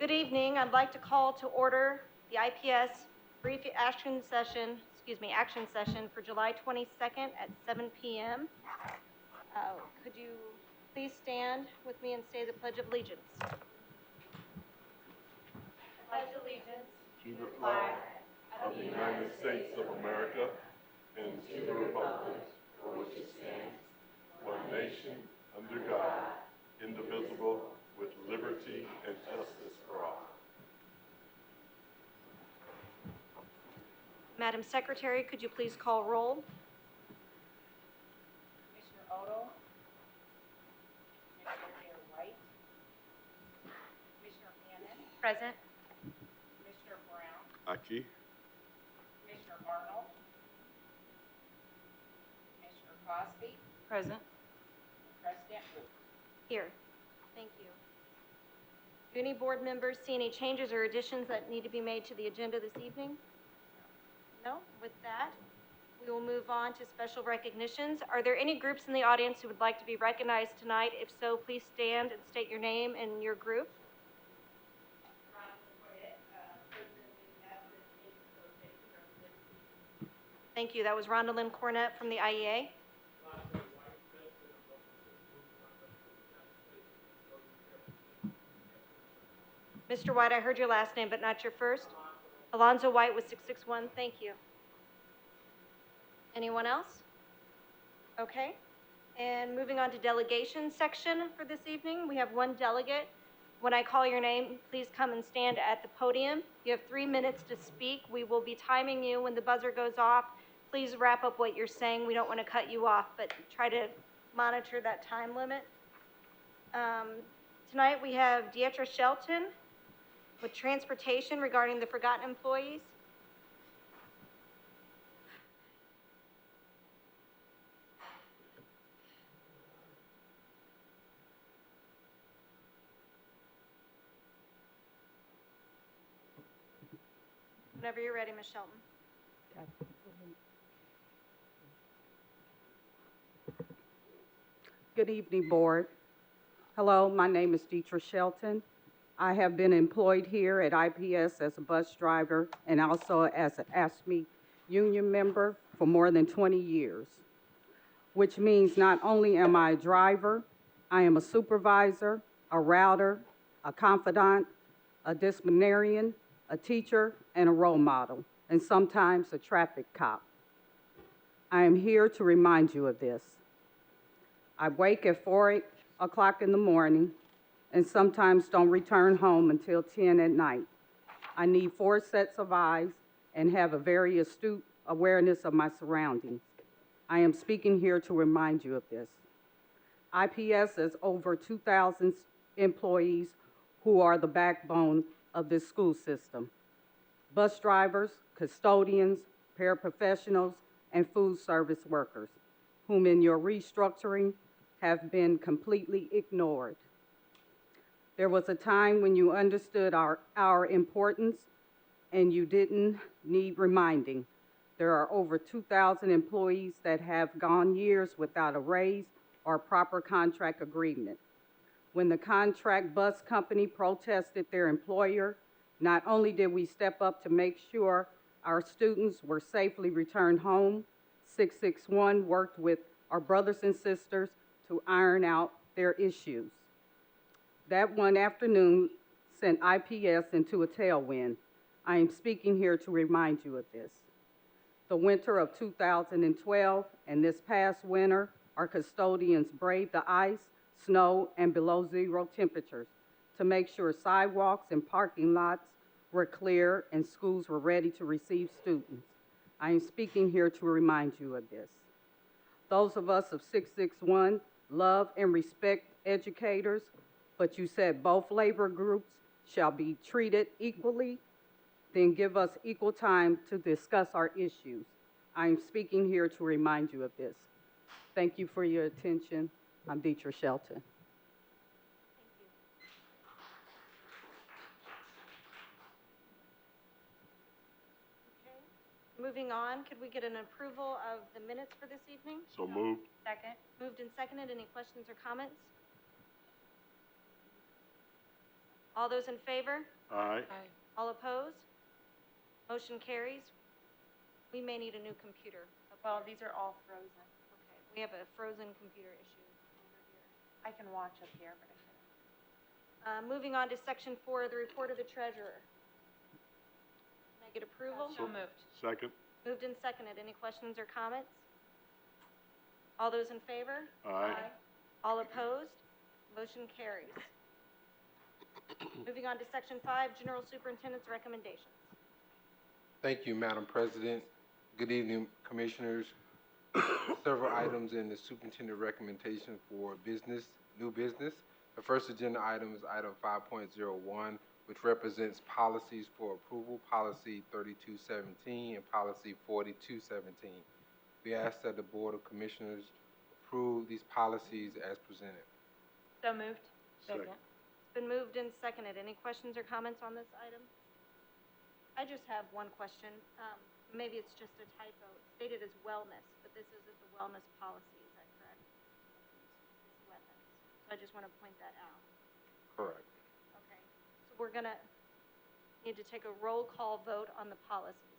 Good evening. I'd like to call to order the IPS brief action session for July 22nd at 7 p.m. Could you please stand with me and say the Pledge of Allegiance? I pledge allegiance to the flag of the United States of America and to the republic for which it stands, one nation, under God, indivisible, with liberty and justice for all. Madam Secretary, could you please call roll? Commissioner Odle, Commissioner White, Commissioner Hannon, Present. Commissioner Brown, Aquí. Commissioner Arnold, Commissioner Cosby, Present. and President Wu. Here. Thank you. Do any board members see any changes or additions that need to be made to the agenda this evening? No? With that, we will move on to special recognitions. Are there any groups in the audience who would like to be recognized tonight? If so, please stand and state your name and your group. Thank you. That was Rhonda Lynn Cornett from the IEA. Mr. White, I heard your last name, but not your first. Alonzo White with 661. Thank you. Anyone else? Okay. And moving on to delegation section for this evening, we have one delegate. When I call your name, please come and stand at the podium. You have 3 minutes to speak. We will be timing you when the buzzer goes off. Please wrap up what you're saying. We don't want to cut you off, but try to monitor that time limit. Tonight we have Deidre Shelton with transportation regarding the forgotten employees. Whenever you're ready, Ms. Shelton. Good evening, Board. Hello, my name is Deidre Shelton. I have been employed here at IPS as a bus driver and also as an ASME union member for more than 20 years, which means not only am I a driver, I am a supervisor, a router, a confidant, a disciplinarian, a teacher, and a role model, and sometimes a traffic cop. I am here to remind you of this. I wake at 4 o'clock in the morning and sometimes don't return home until 10 at night. I need 4 sets of eyes and have a very astute awareness of my surroundings. I am speaking here to remind you of this. IPS has over 2,000 employees who are the backbone of this school system. Bus drivers, custodians, paraprofessionals, and food service workers, whom in your restructuring have been completely ignored. There was a time when you understood our importance and you didn't need reminding. There are over 2,000 employees that have gone years without a raise or proper contract agreement. When the contract bus company protested their employer, not only did we step up to make sure our students were safely returned home, 661 worked with our brothers and sisters to iron out their issues. That one afternoon sent IPS into a tailwind. I am speaking here to remind you of this. The winter of 2012 and this past winter, our custodians braved the ice, snow, and below zero temperatures to make sure sidewalks and parking lots were clear and schools were ready to receive students. I am speaking here to remind you of this. Those of us of 661 love and respect educators, but you said both labor groups shall be treated equally, then give us equal time to discuss our issues. I am speaking here to remind you of this. Thank you for your attention. I'm Deidre Shelton. Moving on, could we get an approval of the minutes for this evening? So moved. Second. Moved and seconded. Any questions or comments? All those in favor? Aye. All opposed? Motion carries. We may need a new computer. Well, these are all frozen. Okay, we have a frozen computer issue over here. I can watch up here, but I can't. Moving on to section 4, the report of the treasurer. Can I get approval? So moved. Second. Moved and seconded. Any questions or comments? All those in favor? Aye. All opposed? Motion carries. Moving on to section 5, general superintendent's recommendations. Thank you, Madam President. Good evening, Commissioners. Several items in the superintendent recommendation for new business. The first agenda item is item 5.01, which represents policies for approval, policy 3217 and policy 4217. We ask that the Board of Commissioners approve these policies as presented. So moved. Second. It's been moved and seconded. Any questions or comments on this item? I just have one question. Maybe it's just a typo. It's stated as wellness, but this isn't the wellness policy, is that correct? It's weapons. So I just want to point that out. Correct. Okay. So we're gonna need to take a roll call vote on the policies.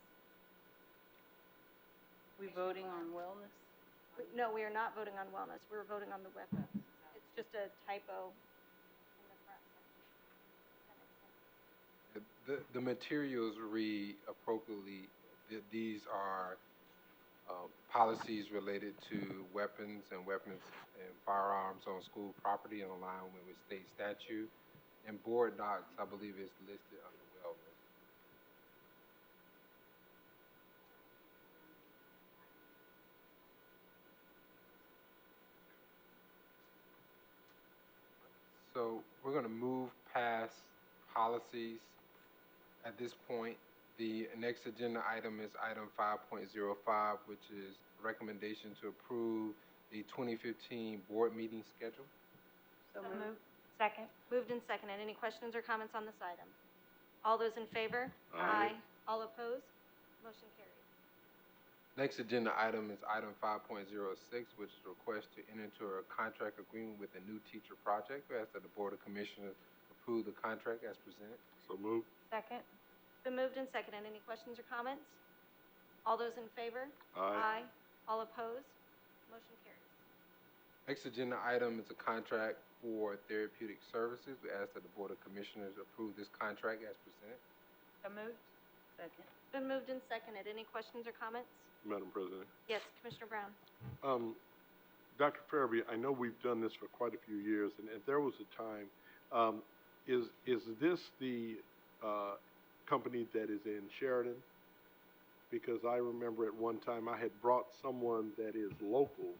We voting on wellness? No, we are not voting on wellness. We're voting on the weapons. It's just a typo in the front section. That makes sense. The materials read appropriately. These are policies related to weapons and firearms on school property in alignment with state statute. And board docs, I believe, is listed under wellness. So we're going to move past policies at this point. The next agenda item is item 5.05, which is recommendation to approve the 2015 board meeting schedule. So moved. Second. Moved and seconded. Any questions or comments on this item? All those in favor? Aye. All opposed? Motion carries. Next agenda item is item 5.06, which is a request to enter into a contract agreement with a new teacher project. We ask that the Board of Commissioners approve the contract as presented. So moved. Second. Been moved and seconded. Any questions or comments? All those in favor? Aye. All opposed? Motion carries. Next agenda item is a contract for therapeutic services. We ask that the Board of Commissioners approve this contract as presented. So moved. Second. Been moved and seconded. Any questions or comments? Madam President. Yes, Commissioner Brown. Dr. Farabee, I know we've done this for quite a few years, and there was a time, is this the company that is in Sheridan? Because I remember at one time I had brought someone that is local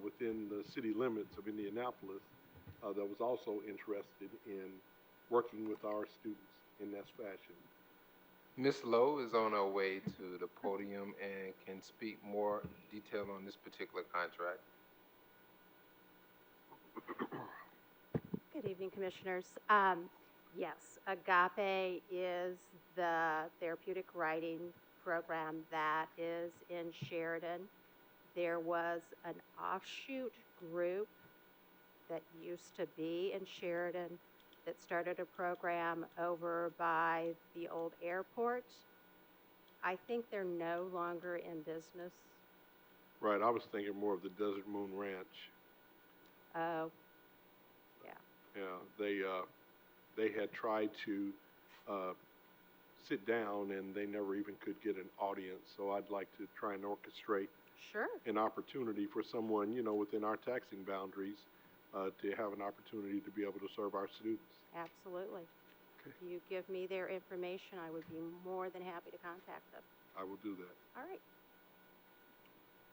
within the city limits of Indianapolis that was also interested in working with our students in this fashion. Ms. Lowe is on her way to the podium and can speak more detail on this particular contract. Good evening, Commissioners. Yes, Agape is the therapeutic writing program that is in Sheridan. There was an offshoot group that used to be in Sheridan that started a program over by the old airport. I think they're no longer in business. Right, I was thinking more of the Desert Moon Ranch. Oh, Yeah, they had tried to sit down and they never even could get an audience. So I'd like to try and orchestrate sure. an opportunity for someone, within our taxing boundaries to have an opportunity to be able to serve our students. Absolutely. Okay. If you give me their information, I would be more than happy to contact them. I will do that. All right.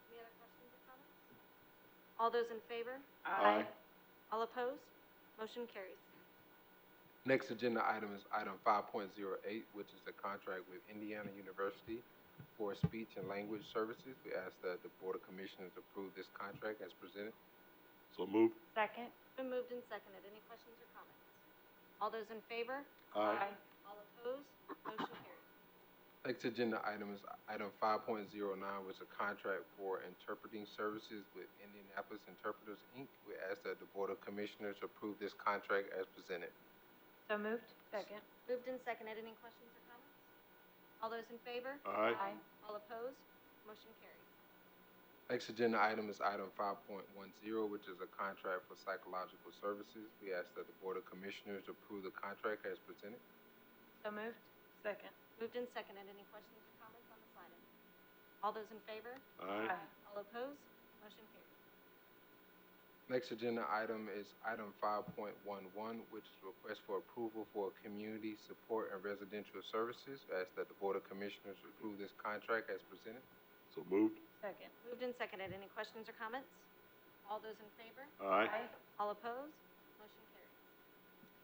Any other questions or comments? All those in favor? Aye. All opposed? Motion carries. Next agenda item is item 5.08, which is a contract with Indiana University for speech and language services. We ask that the Board of Commissioners approve this contract as presented. So moved. Second. Been moved and seconded. Any questions or comments? All those in favor? Aye. All opposed? Motion carries. Next agenda item is item 5.09, which is a contract for interpreting services with Indianapolis Interpreters, Inc. We ask that the Board of Commissioners approve this contract as presented. So moved. Second. Moved and seconded. Any questions or comments? All those in favor? Aye. All opposed? Motion carries. Next agenda item is item 5.10, which is a contract for psychological services. We ask that the Board of Commissioners approve the contract as presented. So moved. Second. Moved and seconded. Any questions or comments on this item? All those in favor? Aye. All opposed? Motion carries. Next agenda item is item 5.11, which is request for approval for community support and residential services. We ask that the Board of Commissioners approve this contract as presented. So moved. Second. Moved and seconded. Any questions or comments? All those in favor? Aye. All opposed? Motion carries.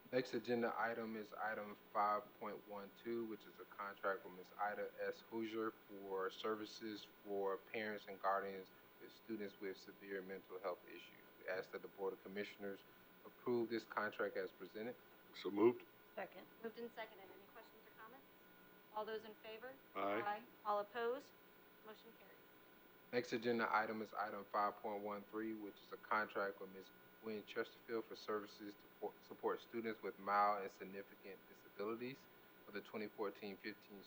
Next agenda item is item 5.12, which is a contract with Ms. Ida S. Hoosier for services for parents and guardians with students with severe mental health issues. We ask that the Board of Commissioners approve this contract as presented. So moved. Second. Moved and seconded. Any questions or comments? All those in favor? Aye. All opposed? Motion carries. Next agenda item is item 5.13, which is a contract with Ms. Gwen Chesterfield for services to support students with mild and significant disabilities for the 2014-15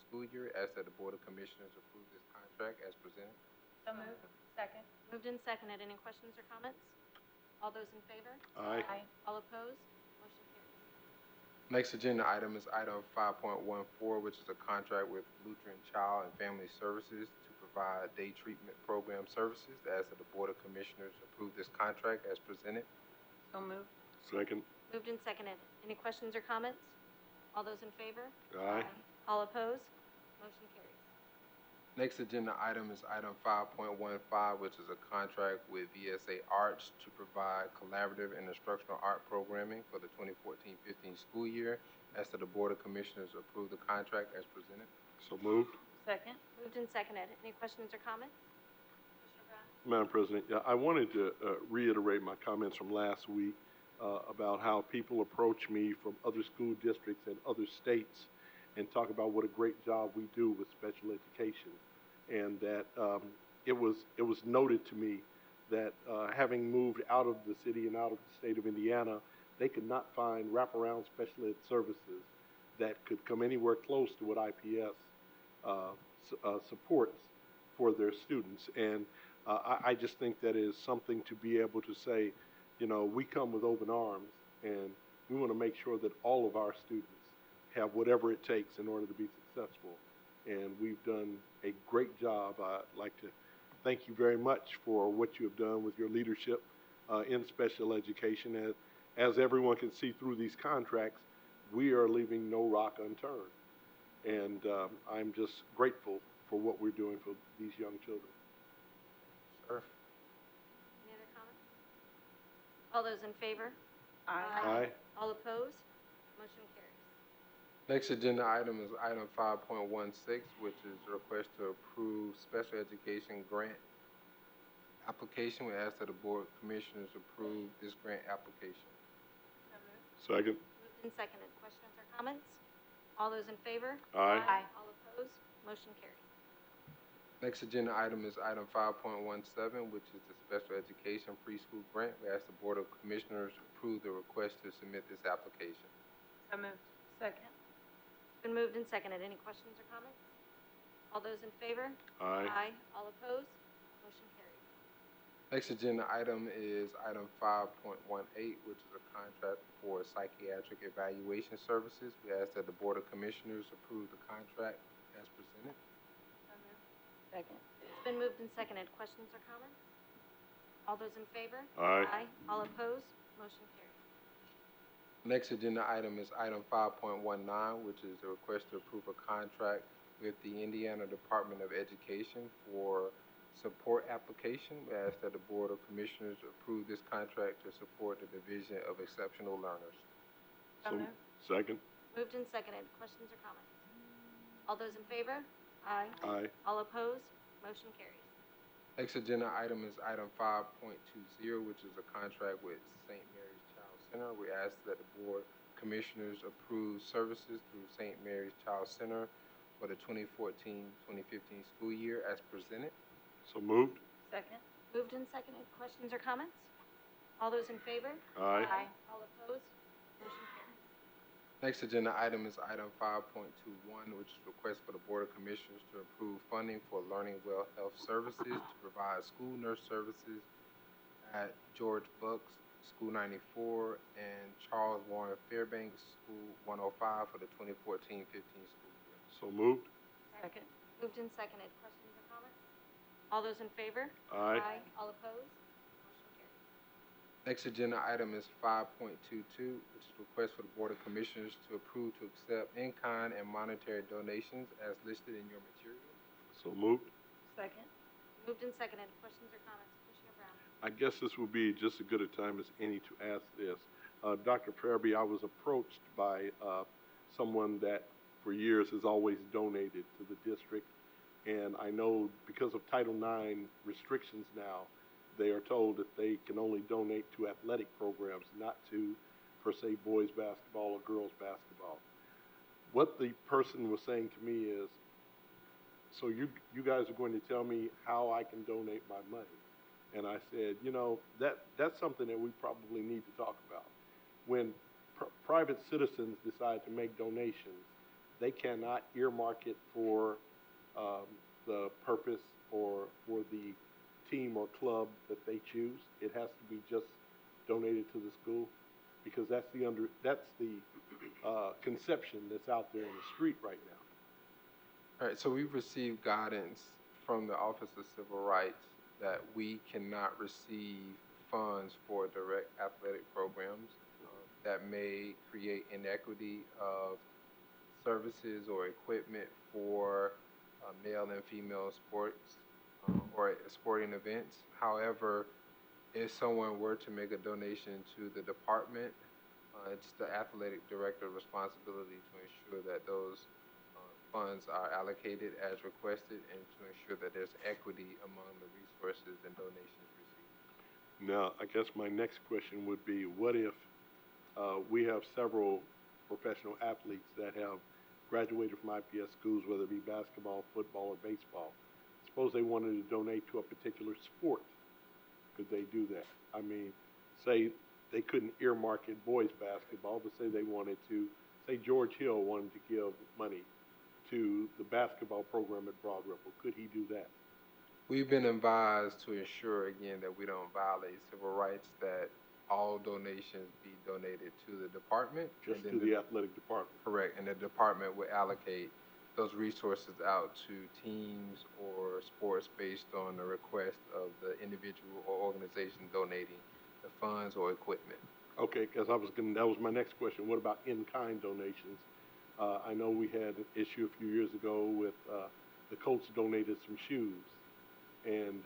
school year. Ask that the Board of Commissioners approve this contract as presented. So moved. Second. Moved and seconded. Any questions or comments? All those in favor? Aye. All opposed? Motion carries. Next agenda item is item 5.14, which is a contract with Lutheran Child and Family Services to provide day treatment program services. Ask that the Board of Commissioners approve this contract as presented. So moved. Second. Moved and seconded. Any questions or comments? All those in favor? Aye. All opposed? Motion carries. Next agenda item is item 5.15, which is a contract with VSA Arts to provide collaborative and instructional art programming for the 2014-15 school year. Ask that the Board of Commissioners approve the contract as presented. So moved. Second. Moved and seconded. Any questions or comments? Commissioner Brown? Madam President, yeah, I wanted to reiterate my comments from last week about how people approach me from other school districts and other states and talk about what a great job we do with special education, and that it was noted to me that having moved out of the city and out of the state of Indiana, they could not find wraparound special ed services that could come anywhere close to what IPS supports for their students. And I just think that is something to be able to say, you know, we come with open arms, and we want to make sure that all of our students have whatever it takes in order to be successful. And we've done a great job. I'd like to thank you very much for what you have done with your leadership in special education. As everyone can see through these contracts, we are leaving no rock unturned. And I'm just grateful for what we're doing for these young children. Sir. Any other comments? All those in favor? Aye. All opposed? Motion carries. Next agenda item is item 5.16, which is a request to approve special education grant application. We ask that the Board of Commissioners approve this grant application. So moved. Second. Moved and seconded. Questions or comments? All those in favor? Aye. All opposed? Motion carries. Next agenda item is item 5.17, which is the special education preschool grant. We ask the Board of Commissioners approve the request to submit this application. So moved. Second. Been moved and seconded. Any questions or comments? All those in favor? Aye. All opposed? Motion carries. Next agenda item is item 5.18, which is a contract for psychiatric evaluation services. We ask that the Board of Commissioners approve the contract as presented. So moved. Second. It's been moved and seconded. Questions or comments? All those in favor? Aye. All opposed? Motion carries. Next agenda item is item 5.19, which is a request to approve a contract with the Indiana Department of Education for support application. We ask that the Board of Commissioners approve this contract to support the Division of Exceptional Learners. So moved. Second. Moved and seconded. Questions or comments? All those in favor? Aye. Aye. All opposed? Motion carries. Next agenda item is item 5.20, which is a contract with St. Mary's Child Center. We ask that the Board of Commissioners approve services through St. Mary's Child Center for the 2014-2015 school year as presented. So moved. Second. Moved and seconded. Questions or comments? All those in favor? Aye. All opposed? Motion carries. Next agenda item is item 5.21, which is request for the Board of Commissioners to approve funding for Learning Well Health Services to provide school nurse services at George Bucks, School 94, and Charles Warren Fairbanks, School 105 for the 2014-15 school year. So moved. Second. Moved and seconded. Questions or comments? All those in favor? Aye. All opposed? Motion carries. Next agenda item is 5.22, which is request for the Board of Commissioners to approve to accept in-kind and monetary donations as listed in your material. So moved. Second. Moved and seconded. Questions or comments? Commissioner Brown? I guess this will be just as good a time as any to ask this. Dr. Farabee, I was approached by someone that for years has always donated to the district. And I know because of Title IX restrictions now, they are told that they can only donate to athletic programs, not to, per se, boys basketball or girls basketball. What the person was saying to me is, so you guys are going to tell me how I can donate my money. And I said, you know, that's something that we probably need to talk about. When private citizens decide to make donations, they cannot earmark it for the purpose or for the team or club that they choose. It has to be just donated to the school, because that's the conception that's out there in the street right now. All right, so we've received guidance from the Office of Civil Rights that we cannot receive funds for direct athletic programs that may create inequity of services or equipment for male and female sports or sporting events. However, if someone were to make a donation to the department, it's the athletic director's responsibility to ensure that those funds are allocated as requested and to ensure that there's equity among the resources and donations received. Now, I guess my next question would be, what if we have several professional athletes that have graduated from IPS schools, whether it be basketball, football, or baseball? Suppose they wanted to donate to a particular sport. Could they do that? I mean, say they couldn't earmark it boys basketball, but say they wanted to, say George Hill wanted to give money to the basketball program at Broad Ripple. Could he do that? We've been advised to ensure, again, that we don't violate civil rights, that all donations be donated to the department. Just and to the athletic department? Correct, and the department will allocate those resources out to teams or sports based on the request of the individual or organization donating the funds or equipment. Okay, because that was my next question. What about in-kind donations? I know we had an issue a few years ago with the Colts donated some shoes, and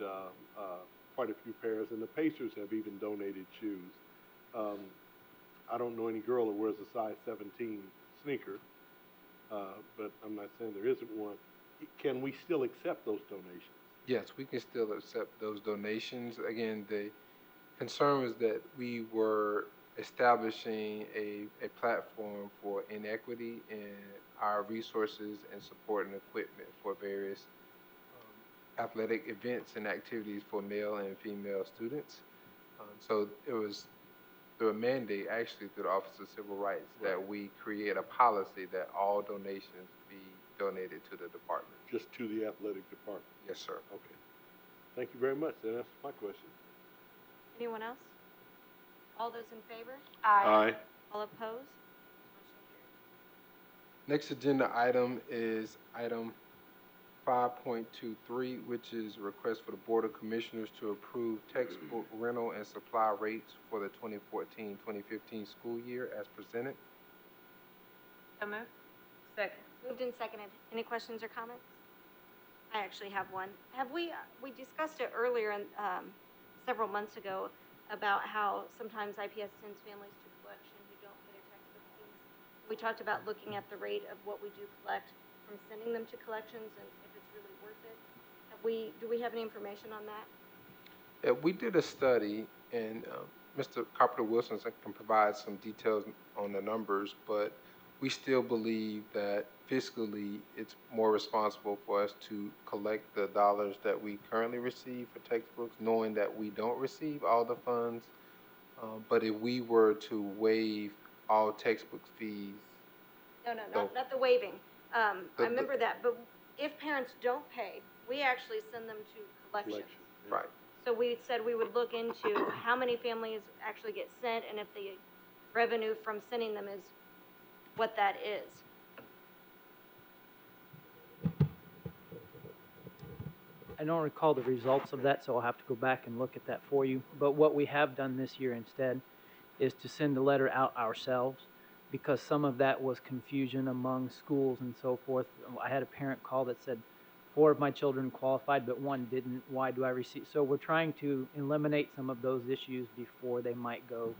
quite a few pairs, and the Pacers have even donated shoes. I don't know any girl that wears a size 17 sneaker, but I'm not saying there isn't one. Can we still accept those donations? Yes, we can still accept those donations. Again, the concern was that we were establishing a platform for inequity in our resources and support and equipment for various athletic events and activities for male and female students. So it was through a mandate, actually through the Office of Civil Rights, that we create a policy that all donations be donated to the department. Just to the athletic department? Yes, sir. Okay. Thank you very much. That answers my question. Anyone else? All those in favor? Aye. All opposed? Motion carries. Next agenda item is item 5.23, which is a request for the Board of Commissioners to approve textbook rental and supply rates for the 2014-2015 school year as presented. So moved. Second. Moved and seconded. Any questions or comments? I actually have one. We discussed it earlier, several months ago, about how sometimes IPS sends families to collection who don't pay their textbook fees. We talked about looking at the rate of what we do collect from sending them to collections and if it's really worth it. Do we have any information on that? Yeah, we did a study, and Mr. Carpenter-Wilson can provide some details on the numbers, but we still believe that fiscally it's more responsible for us to collect the dollars that we currently receive for textbooks, knowing that we don't receive all the funds. But if we were to waive all textbook fees No, So- not the waiving. I The- remember that, but if parents don't pay, we actually send them to collections. Right. So we said we would look into how many families actually get sent and if the revenue from sending them is what that is. I don't recall the results of that, so I'll have to go back and look at that for you. But what we have done this year instead is to send the letter out ourselves, because some of that was confusion among schools and so forth. I had a parent call that said, 4 of my children qualified, but 1 didn't. Why do I receive? So we're trying to eliminate some of those issues before they might go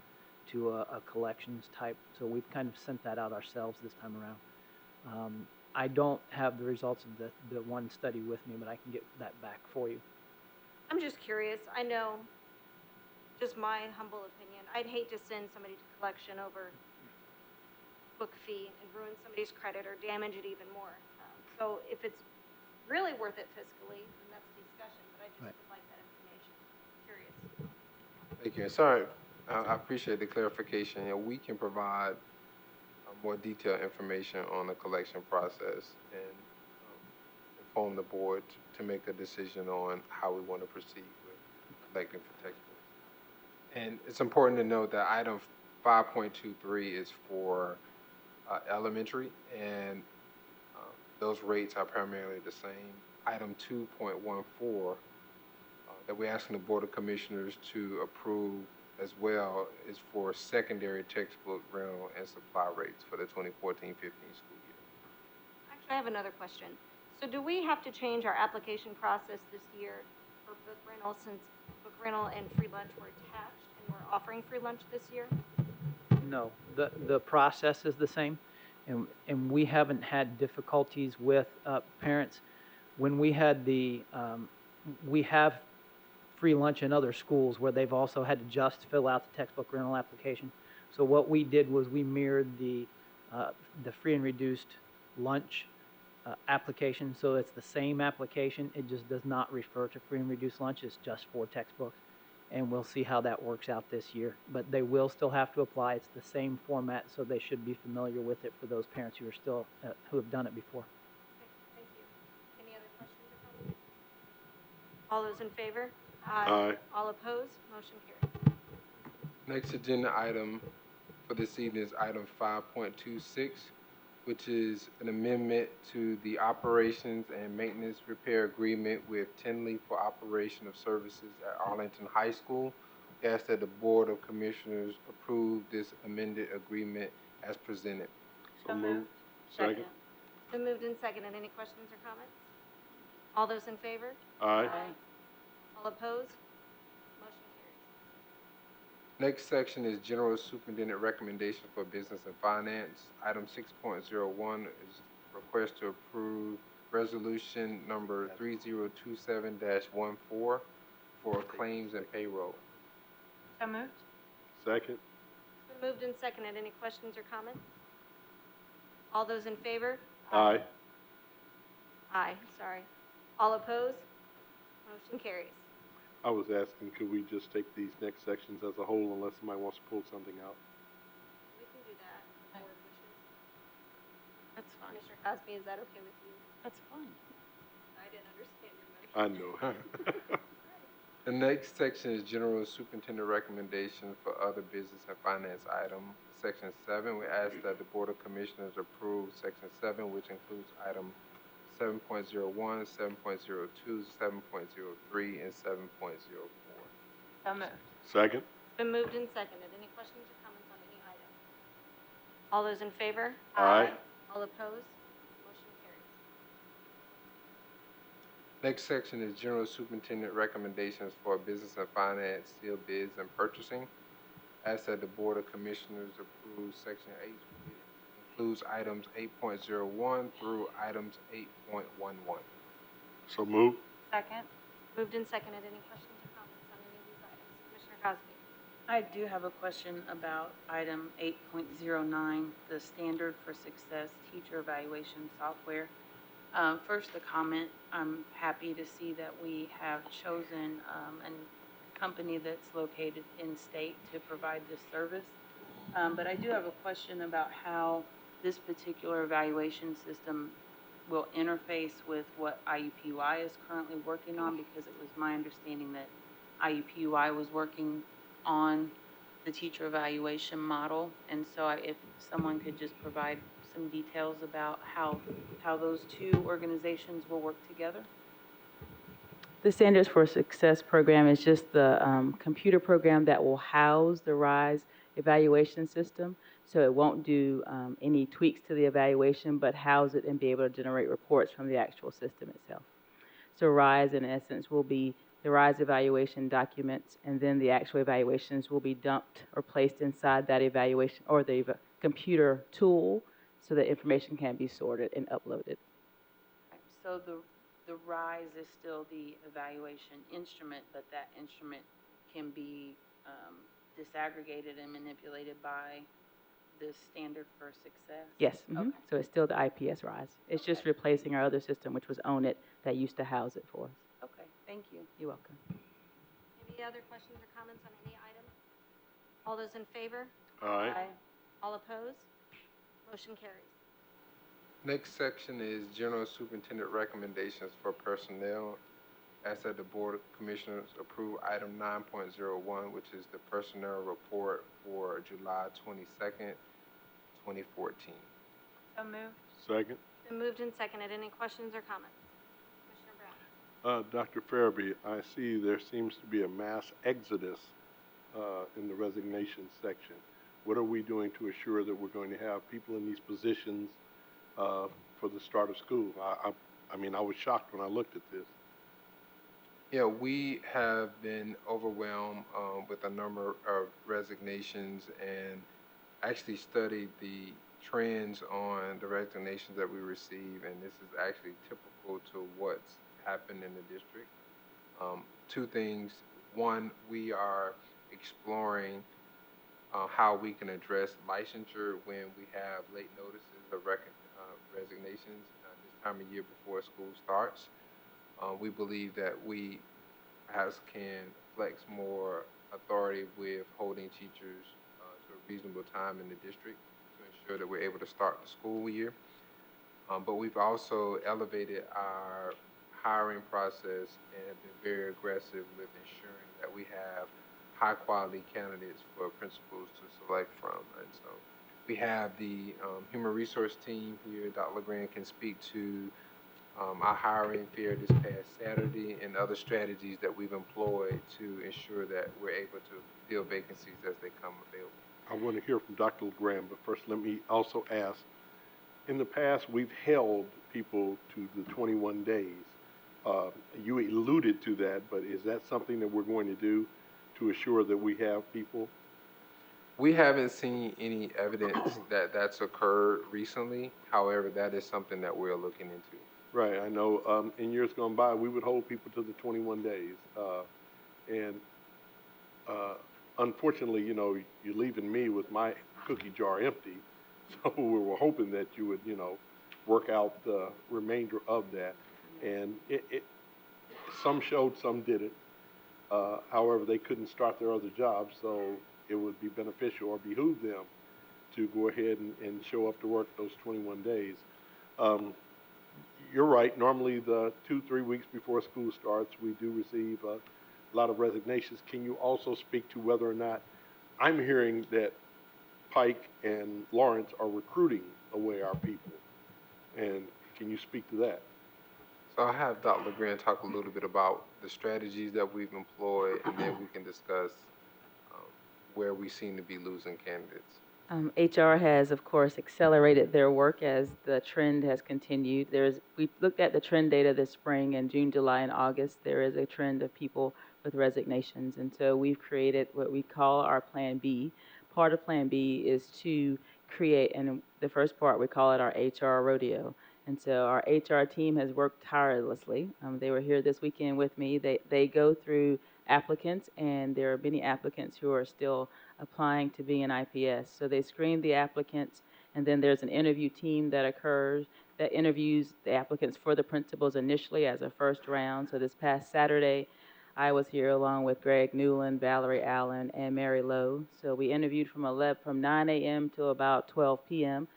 to a collections type. So we've kind of sent that out ourselves this time around. I don't have the results of the one study with me, but I can get that back for you. I'm just curious. I know, just my humble opinion, I'd hate to send somebody to collection over book fee and ruin somebody's credit or damage it even more. So if it's really worth it fiscally, then that's a discussion, but I just Right. would like that information. Curious. Thank you. Sorry, I appreciate the clarification. You know, we can provide more detailed information on the collection process and inform the board to make a decision on how we want to proceed with collecting for textbooks. And it's important to note that item 5.23 is for elementary, and those rates are primarily the same. Item 2.14 that we're asking the Board of Commissioners to approve as well is for secondary textbook rental and supply rates for the 2014-15 school year. Actually, I have another question. So do we have to change our application process this year for book rental since book rental and free lunch were attached and we're offering free lunch this year? No, the process is the same, and we haven't had difficulties with parents. When we had we have free lunch in other schools where they've also had to just fill out the textbook rental application. So what we did was we mirrored the free and reduced lunch application, so it's the same application. It just does not refer to free and reduced lunch. It's just for textbooks, and we'll see how that works out this year. But they will still have to apply. It's the same format, so they should be familiar with it for those parents who are still who have done it before. Okay, thank you. Any other questions or comments? All those in favor? Aye. All opposed? Motion carries. Next agenda item for this evening is item 5.26, which is an amendment to the operations and maintenance repair agreement with Tinley for operation of services at Arlington High School. We ask that the Board of Commissioners approve this amended agreement as presented. So moved. Second. Been moved and seconded. Any questions or comments? All those in favor? Aye. All opposed? Motion carries. Next section is General Superintendent Recommendation for Business and Finance. Item 6.01 is request to approve resolution number 3027-14 for claims and payroll. So moved. Second. It's been moved and seconded. Any questions or comments? All those in favor? Aye. Aye, sorry. All opposed? Motion carries. I was asking, could we just take these next sections as a whole unless somebody wants to pull something out? We can do that. if the board wishes. That's fine. Commissioner Cosby, is that okay with you? That's fine. I didn't understand your motion. I know. The next section is General Superintendent Recommendation for other business and finance item. Section 7, we ask that the Board of Commissioners approve Section 7, which includes item 7.01, 7.02, 7.03, and 7.04. So moved. Second. Been moved and seconded. Any questions or comments on any item? All those in favor? Aye. All opposed? Motion carries. Next section is General Superintendent Recommendations for Business and Finance, Sealed Bids, and Purchasing. Ask that the Board of Commissioners approve Section 8, which includes items 8.01 through items 8.11. So moved. Second. Moved and seconded. Any questions or comments on any of these items? Commissioner Cosby? I do have a question about item 8.09, the Standard for Success Teacher Evaluation Software. First, a comment. I'm happy to see that we have chosen a company that's located in state to provide this service. But I do have a question about how this particular evaluation system will interface with what IUPUI is currently working on, because it was my understanding that IUPUI was working on the teacher evaluation model. And so if someone could just provide some details about how those two organizations will work together. The Standards for Success program is just the computer program that will house the RISE evaluation system. So it won't do any tweaks to the evaluation, but house it and be able to generate reports from the actual system itself. So RISE, in essence, will be the RISE evaluation documents, and then the actual evaluations will be dumped or placed inside that evaluation or the computer tool so that information can be sorted and uploaded. So the RISE is still the evaluation instrument, but that instrument can be disaggregated and manipulated by the Standard for Success? Yes. Okay. So it's still the IPS RISE. It's just Okay. replacing our other system, which was Own It, that used to house it for us. Okay, thank you. You're welcome. Any other questions or comments on any item? All those in favor? Aye. All opposed? Motion carries. Next section is General Superintendent Recommendations for Personnel. Ask that the Board of Commissioners approve item 9.01, which is the personnel report for July 22nd, 2014. So moved. Second. Been moved and seconded. Any questions or comments? Commissioner Brown? Dr. Farabee, I see there seems to be a mass exodus in the resignation section. What are we doing to assure that we're going to have people in these positions for the start of school? I mean, I was shocked when I looked at this. Yeah, we have been overwhelmed with a number of resignations and actually studied the trends on the resignations that we receive, and this is actually typical to what's happened in the district. Two things. One, we are exploring how we can address licensure when we have late notices of resignations this time of year before school starts. We believe that we perhaps can flex more authority with holding teachers to a reasonable time in the district to ensure that we're able to start the school year. But we've also elevated our hiring process and have been very aggressive with ensuring that we have high-quality candidates for principals to select from. And so we have the human resource team here. Dr. LeGrand can speak to our hiring fair this past Saturday and other strategies that we've employed to ensure that we're able to fill vacancies as they come available. I want to hear from Dr. LeGrand, but first let me also ask, in the past we've held people to the 21 days. You alluded to that, but is that something that we're going to do to assure that we have people? We haven't seen any evidence that that's occurred recently. However, that is something that we're looking into. Right, I know in years gone by, we would hold people to the 21 days. Unfortunately, you know, you're leaving me with my cookie jar empty. So we were hoping that you would, you know, work out the remainder of that. And some showed, some didn't. However, they couldn't start their other jobs, so it would be beneficial or behoove them to go ahead and show up to work those 21 days. You're right. Normally, the 2-3 weeks before school starts, we do receive a lot of resignations. Can you also speak to whether or not I'm hearing that Pike and Lawrence are recruiting away our people? And can you speak to that? So I'll have Dr. LeGrand talk a little bit about the strategies that we've employed, and then we can discuss where we seem to be losing candidates. HR has, of course, accelerated their work as the trend has continued. We looked at the trend data this spring in June, July, and August. There is a trend of people with resignations, and so we've created what we call our Plan B. Part of Plan B is to create, and the first part we call it our HR rodeo. And so our HR team has worked tirelessly. They were here this weekend with me. They go through applicants, and there are many applicants who are still applying to be an IPS. So they screen the applicants, and then there's an interview team that occurs that interviews the applicants for the principals initially as a first round. So this past Saturday, I was here along with Greg Newland, Valerie Allen, and Mary Lowe. So we interviewed from 9 a.m. to about 12 p.m.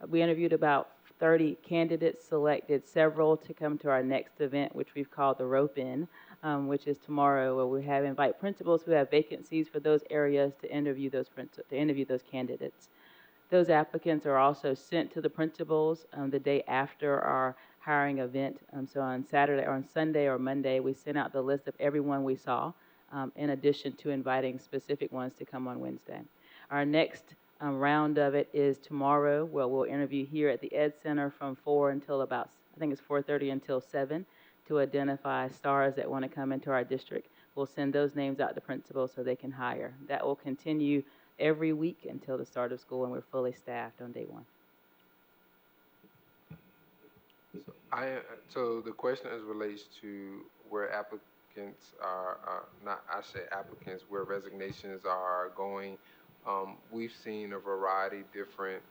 We interviewed about 30 candidates, selected several to come to our next event, which we've called the Rope In, which is tomorrow, where we have invite principals who have vacancies for those areas to interview those candidates. Those applicants are also sent to the principals the day after our hiring event. So on Saturday or on Sunday or Monday, we sent out the list of everyone we saw, in addition to inviting specific ones to come on Wednesday. Our next round of it is tomorrow, where we'll interview here at the Ed Center from 4 until about, I think it's 4:30 until 7, to identify stars that want to come into our district. We'll send those names out to principals so they can hire. That will continue every week until the start of school, and we're fully staffed on day one. So the question as relates to where applicants are, where resignations are going. We've seen a variety of different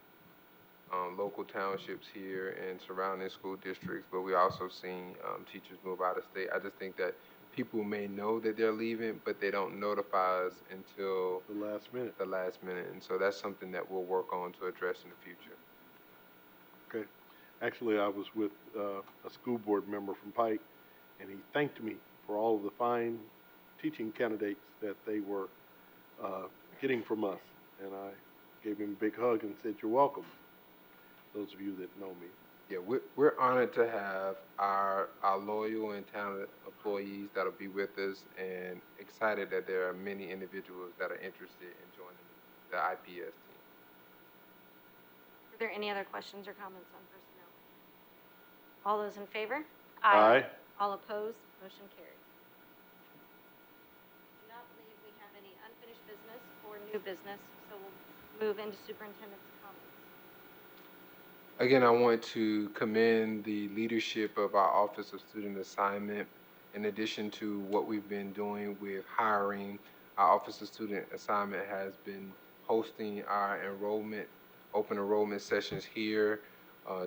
local townships here and surrounding school districts, but we also seen teachers move out of state. I just think that people may know that they're leaving, but they don't notify us until The last minute. the last minute. And so that's something that we'll work on to address in the future. Okay. Actually, I was with a school board member from Pike, and he thanked me for all of the fine teaching candidates that they were getting from us. And I gave him a big hug and said, "You're welcome," those of you that know me. Yeah, we're honored to have our loyal and talented employees that'll be with us, and excited that there are many individuals that are interested in joining the IPS team. Are there any other questions or comments on personnel? All those in favor? Aye. All opposed? Motion carries. I do not believe we have any unfinished business or new business, so we'll move into superintendent's comments. Again, I want to commend the leadership of our Office of Student Assignment. In addition to what we've been doing with hiring, our Office of Student Assignment has been hosting our open enrollment sessions here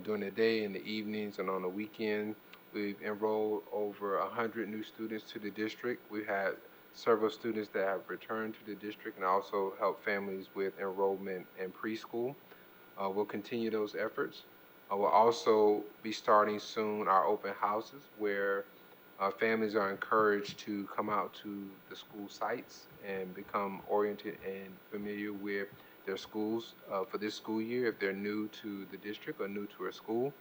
during the day, in the evenings, and on the weekend. We've enrolled over 100 new students to the district. We've had several students that have returned to the district, and also helped families with enrollment in preschool. We'll continue those efforts. We'll also be starting soon our open houses, where families are encouraged to come out to the school sites and become oriented and familiar with their schools for this school year if they're new to the district or new to a school.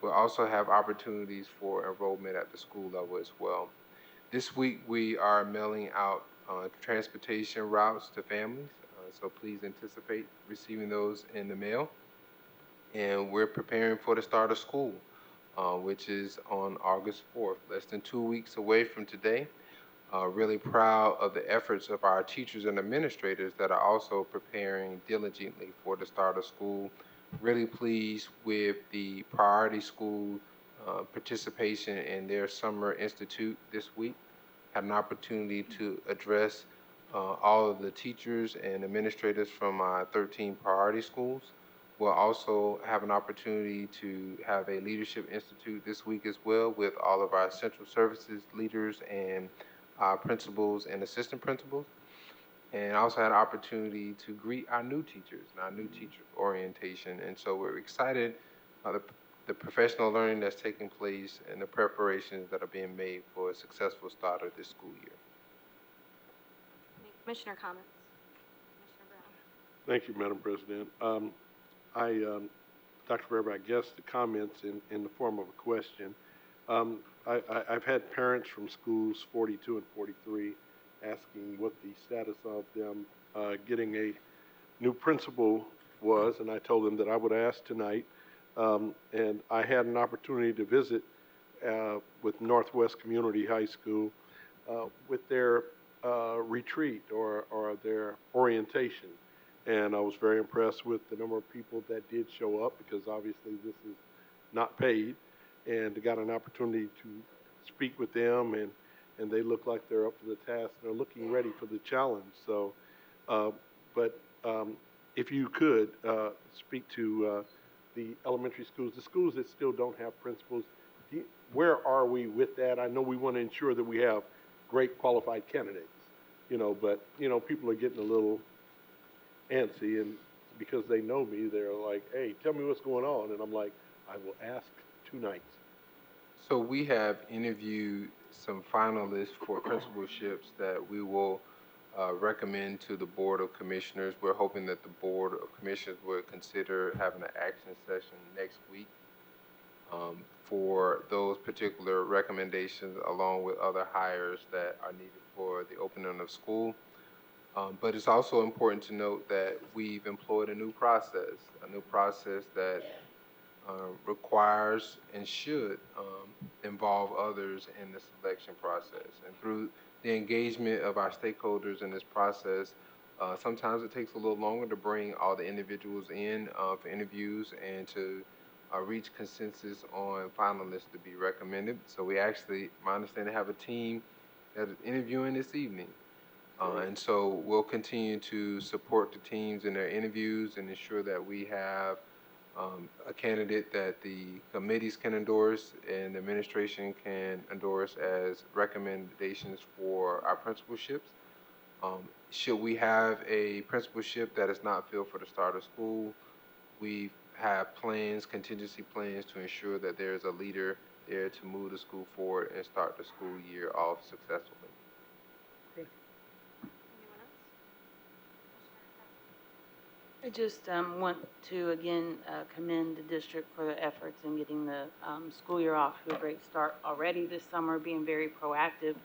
We'll also have opportunities for enrollment at the school level as well. This week we are mailing out transportation routes to families, so please anticipate receiving those in the mail. And we're preparing for the start of school, which is on August 4th, less than 2 weeks away from today. Really proud of the efforts of our teachers and administrators that are also preparing diligently for the start of school. Really pleased with the priority school participation in their summer institute this week. Had an opportunity to address all of the teachers and administrators from our 13 priority schools. We'll also have an opportunity to have a leadership institute this week as well with all of our central services leaders and our principals and assistant principals. And I also had an opportunity to greet our new teachers and our new teacher orientation. And so we're excited about the professional learning that's taking place and the preparations that are being made for a successful start of this school year. Any commissioner comments? Commissioner Brown. Thank you, Madam President. Dr. Weber, I guess the comments in the form of a question. I've had parents from schools 42 and 43 asking what the status of them getting a new principal was, and I told them that I would ask tonight. And I had an opportunity to visit with Northwest Community High School with their retreat or their orientation. And I was very impressed with the number of people that did show up, because obviously this is not paid, and got an opportunity to speak with them, and they look like they're up for the task. They're looking ready for the challenge. So, if you could speak to the elementary schools, the schools that still don't have principals, where are we with that? I know we want to ensure that we have great qualified candidates, but people are getting a little antsy, and because they know me, they're like, hey, tell me what's going on. And I'm like, I will ask tonight. So we have interviewed some finalists for principalships that we will recommend to the Board of Commissioners. We're hoping that the Board of Commissioners will consider having an action session next week for those particular recommendations, along with other hires that are needed for the opening of school. But it's also important to note that we've employed a new process that requires and should involve others in the selection process. And through the engagement of our stakeholders in this process, sometimes it takes a little longer to bring all the individuals in for interviews and to reach consensus on finalists to be recommended. So we actually, my understanding, have a team that is interviewing this evening. And so we'll continue to support the teams in their interviews and ensure that we have a candidate that the committees can endorse and the administration can endorse as recommendations for our principalships. Should we have a principalship that is not filled for the start of school, we have plans, contingency plans to ensure that there's a leader there to move the school forward and start the school year off successfully. I just want to, again, commend the district for the efforts in getting the school year off to a great start already this summer, being very proactive.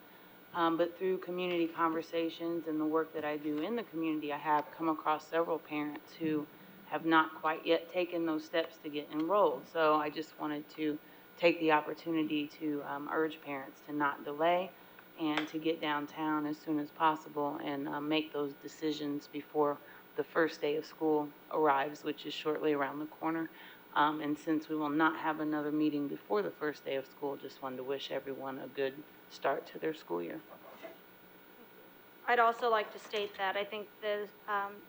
But through community conversations and the work that I do in the community, I have come across several parents who have not quite yet taken those steps to get enrolled. So I just wanted to take the opportunity to urge parents to not delay and to get downtown as soon as possible and make those decisions before the first day of school arrives, which is shortly around the corner. And since we will not have another meeting before the first day of school, just wanted to wish everyone a good start to their school year. I'd also like to state that I think the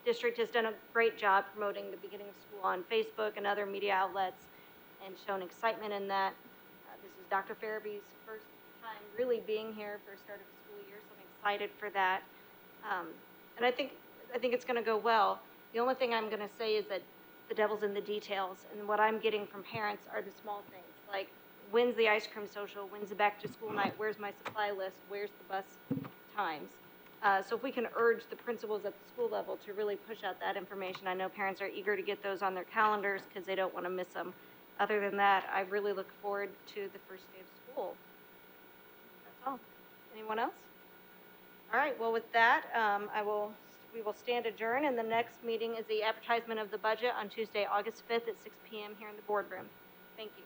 district has done a great job promoting the beginning of school on Facebook and other media outlets and shown excitement in that. This is Dr. Farabee's first time really being here for start of school year, so I'm excited for that. And I think it's going to go well. The only thing I'm going to say is that the devil's in the details, and what I'm getting from parents are the small things, like when's the ice cream social, when's the back to school night, where's my supply list, where's the bus times. So if we can urge the principals at the school level to really push out that information, I know parents are eager to get those on their calendars because they don't want to miss them. Other than that, I really look forward to the first day of school. That's all. Anyone else? All right, well, with that, we will stand adjourned, and the next meeting is the advertisement of the budget on Tuesday, August 5th at 6 p.m. here in the boardroom. Thank you.